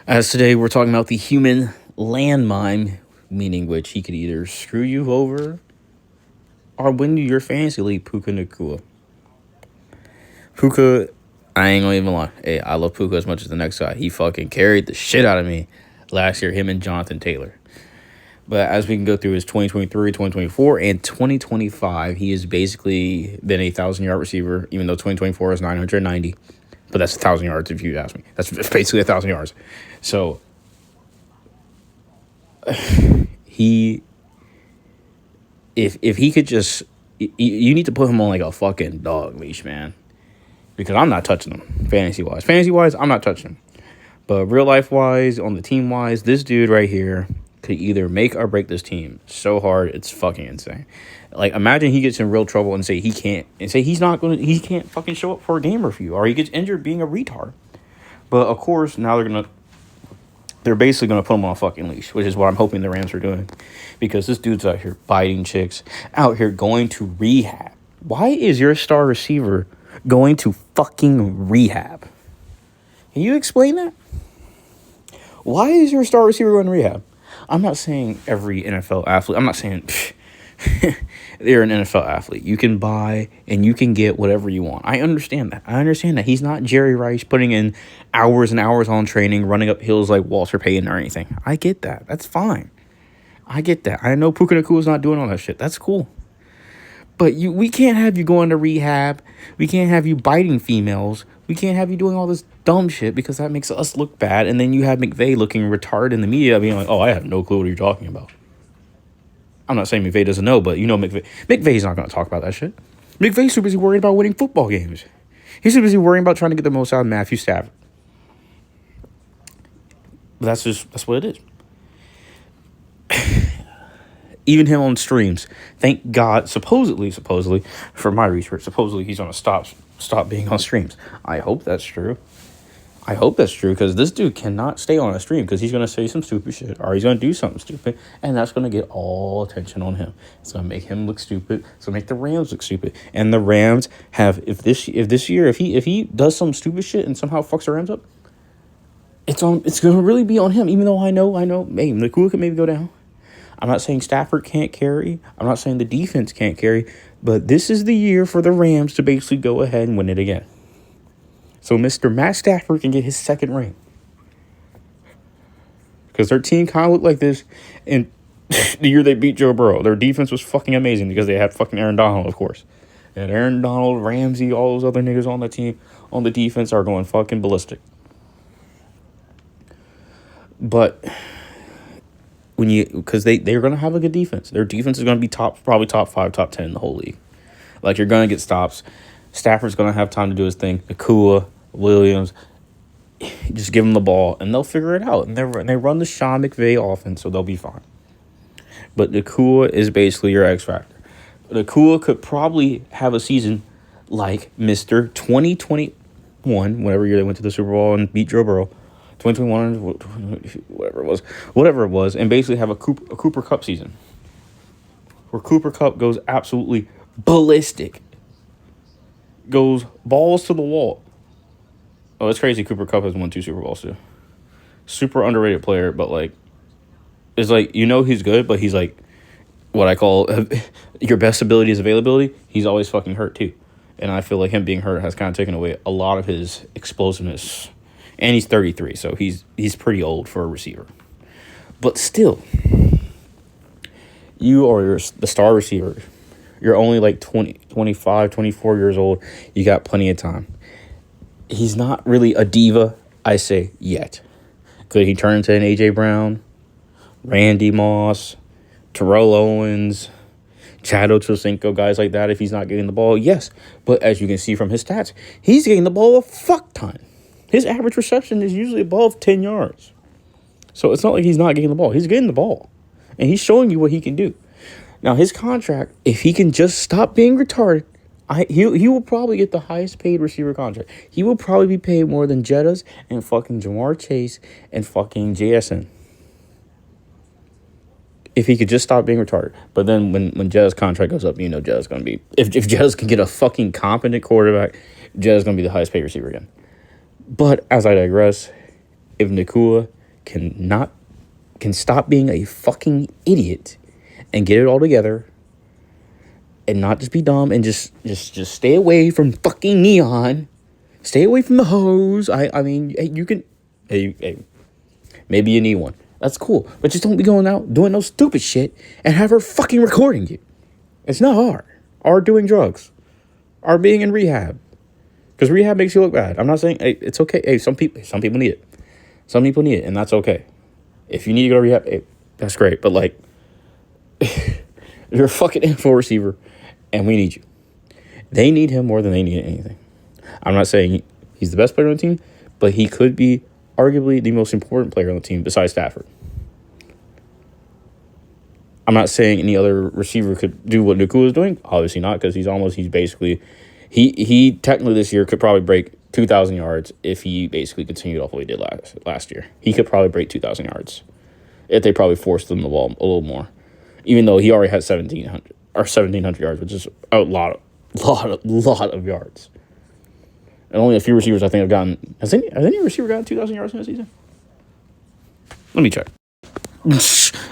As today we're talking about the human landmine, meaning which he could either screw you over or win you your fantasy league, PUKA NACUA. PUKA, I ain't gonna even lie. Hey, I love PUKA as much as the next guy. He fucking carried the shit out of me last year, him and Jonathan Taylor. But as we can go through his 2023, 2024, and 2025, he has basically been a 1,000-yard receiver, even though 2024 is 990. But that's 1,000 yards if you ask me. That's basically 1,000 yards. So he, if he could just, you need to put him on like a fucking dog leash, man. Because I'm not touching him, fantasy-wise. Fantasy-wise, I'm not touching him. But real life-wise, on the team-wise, this dude right here could either make or break this team so hard, it's fucking insane. Like, imagine he gets in real trouble and say he can't fucking show up for a game review, or he gets injured being a retard. But of course, now they're basically gonna put him on a fucking leash, which is what I'm hoping the Rams are doing, because this dude's out here biting chicks, out here going to rehab. Why is your star receiver going to fucking rehab? Can you explain that? Why is your star receiver going to rehab? I'm not saying every NFL athlete. I'm not saying they're an NFL athlete. You can buy and you can get whatever you want. I understand that. He's not Jerry Rice putting in hours and hours on training, running up hills like Walter Payton or anything. I get that. That's fine. I get that. I know PUKA NACUA is not doing all that shit. That's cool. But we can't have you going to rehab. We can't have you biting females. We can't have you doing all this dumb shit, because that makes us look bad. And then you have McVay looking retarded in the media, being like, oh, I have no clue what you're talking about. I'm not saying McVay doesn't know, but you know McVay's not going to talk about that shit. McVay's too busy worried about winning football games. He's too busy worrying about trying to get the most out of Matthew Stafford. But that's what it is. Even him on streams, thank God, supposedly, for my research, supposedly he's going to stop being on streams. I hope that's true. Because this dude cannot stay on a stream, because he's going to say some stupid shit, or he's going to do something stupid, and that's going to get all attention on him. It's going to make him look stupid. It's going to make the Rams look stupid. And the Rams have, if this year, if he does some stupid shit and somehow fucks the Rams up, it's going to really be on him, even though I know, hey, NACUA can maybe go down. I'm not saying Stafford can't carry. I'm not saying the defense can't carry. But this is the year for the Rams to basically go ahead and win it again. So Mr. Matt Stafford can get his second ring. Because their team kind of looked like this in the year they beat Joe Burrow. Their defense was fucking amazing because they had fucking Aaron Donald, of course. And Aaron Donald, Ramsey, all those other niggas on the team, on the defense, are going fucking ballistic. But because they're going to have a good defense. Their defense is going to be probably top 5, top 10 in the whole league. Like, you're going to get stops. Stafford's going to have time to do his thing. NACUA, Williams, just give them the ball, and they'll figure it out. And they run the Sean McVay offense, so they'll be fine. But NACUA is basically your X factor. NACUA could probably have a season like Mr. 2021, whatever year they went to the Super Bowl and beat Joe Burrow. 2021, whatever it was, and basically have a Cooper Kupp season where Cooper Kupp goes absolutely ballistic, goes balls to the wall. Oh, it's crazy. Cooper Kupp has won 2 Super Bowls too. Super underrated player, but like, it's like, he's good, but he's like what I call your best ability is availability. He's always fucking hurt too, and I feel like him being hurt has kind of taken away a lot of his explosiveness. And he's 33, so he's pretty old for a receiver. But still, you are the star receiver. You're only like 20, 25, 24 years old. You got plenty of time. He's not really a diva, I say, yet. Could he turn into an A.J. Brown, Randy Moss, Terrell Owens, Chad Ochocinco, guys like that if he's not getting the ball? Yes. But as you can see from his stats, he's getting the ball a fuck ton. His average reception is usually above 10 yards. So it's not like he's not getting the ball. He's getting the ball. And he's showing you what he can do. Now, his contract, if he can just stop being retarded, he will probably get the highest paid receiver contract. He will probably be paid more than Jettas and fucking Jamar Chase and fucking JSN. If he could just stop being retarded. But then when Jettas' contract goes up, Jettas going to be... If Jettas can get a fucking competent quarterback, Jettas going to be the highest paid receiver again. But as I digress, if NACUA can stop being a fucking idiot and get it all together and not just be dumb and just stay away from fucking Neon. Stay away from the hose. I mean, hey, you can... Hey, maybe you need one. That's cool. But just don't be going out doing no stupid shit and have her fucking recording you. It's not hard. Or doing drugs. Or being in rehab. Because rehab makes you look bad. I'm not saying... Hey, it's okay. Hey, some people need it. Some people need it, and that's okay. If you need to go to rehab, hey, that's great. But, like... you're a fucking info receiver, and we need you. They need him more than they need anything. I'm not saying he's the best player on the team, but he could be arguably the most important player on the team besides Stafford. I'm not saying any other receiver could do what NACUA is doing. Obviously not, because he's basically... He technically this year could probably break 2,000 yards if he basically continued off what he did last year. He could probably break 2,000 yards if they probably forced him the ball a little more. Even though he already had 1,700 yards, which is a lot of yards. And only a few receivers I think have gotten... Has any receiver gotten 2,000 yards in a season? Let me check.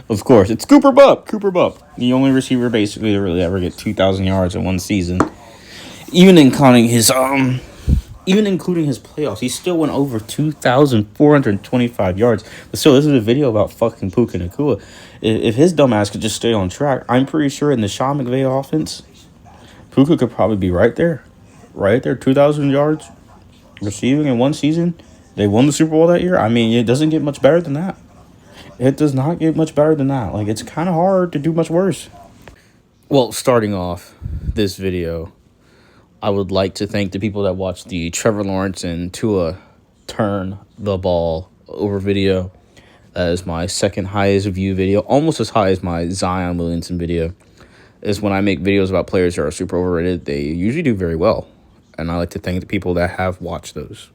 Of course, it's Cooper Bupp. The only receiver basically to really ever get 2,000 yards in one season. Even including his playoffs, he still went over 2,425 yards. But still, this is a video about fucking PUKA NACUA. If his dumbass could just stay on track, I'm pretty sure in the Sean McVay offense, PUKA could probably be right there. 2,000 yards receiving in one season. They won the Super Bowl that year. I mean, it doesn't get much better than that. It does not get much better than that. Like, it's kind of hard to do much worse. Well, starting off this video, I would like to thank the people that watched the Trevor Lawrence and Tua turn the ball over video. That is my second highest view video, almost as high as my Zion Williamson video. Is when I make videos about players that are super overrated, they usually do very well. And I like to thank the people that have watched those.